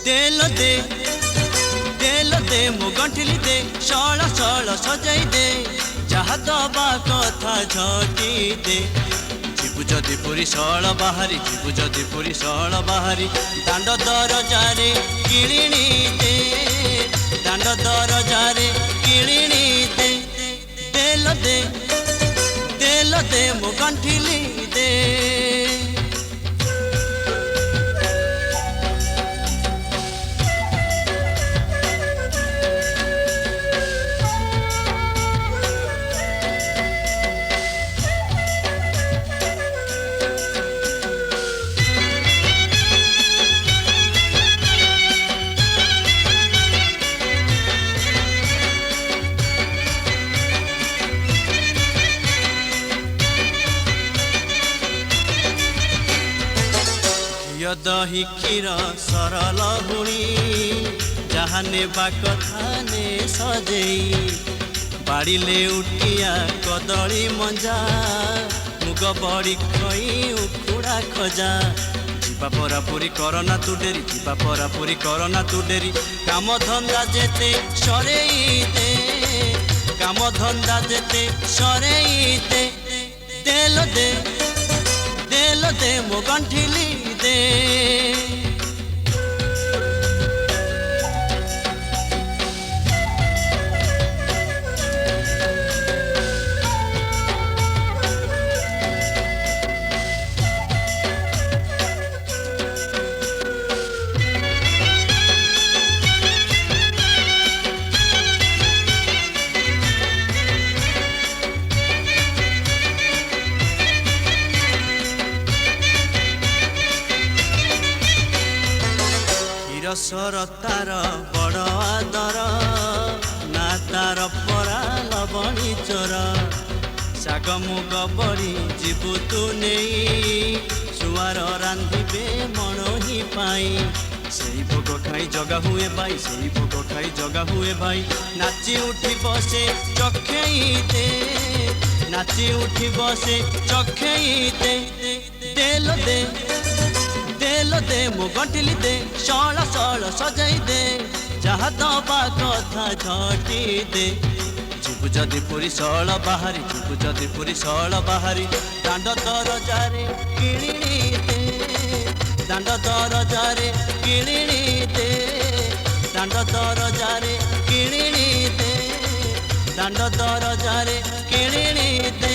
तेल दे तेल दे मो गंठिली दे शल शल सजाई दे जहा दबा कथा झटी दे जीवु जदि पुरी शल बाहारी जीवु जदि पुरी शल बाहारी दांड दरजारे किलिणी दे दांड दरजारे किलिणी दे तेल दे मो गंठिली दे दही क्षीर सरल गुणी जहाँ नेबा कथा ने सजेई बाड़ीले उठिया कदली मंजा मुग बड़ी खई उखुड़ा खजा जीवा परापुरी करना तू डेरी जीवा परापुरी करना तू डेरी काम धंदा जेते सरेई दे काम धंदा जेते सरेई दे तेल दे तेल दे मो गंठिली दे सर तार बड़ आदर ना तार परा लबणी चोर शाग मुग बड़ी जीवु तू नहीं सुआर रांधिबे मणही पाई से भोग खाई जगा हुए भाई से भोग खाई जगा हुए भाई नाची उठी बसे चखेई दे नाची उठी बसे चखेई दे तेल दे तेल दे मो गंठिली दे शल शल सजाई दे जहा दबा कथा झटी दे जीवु जदि पुरी शल बाहारी जीवु जदि पुरी शल बाहारी दांड दरजारे किलिणी दे दांड दरजारे किलिणी दे दांड दरजारे किलिणी दे दांड दरजारे किलिणी दे।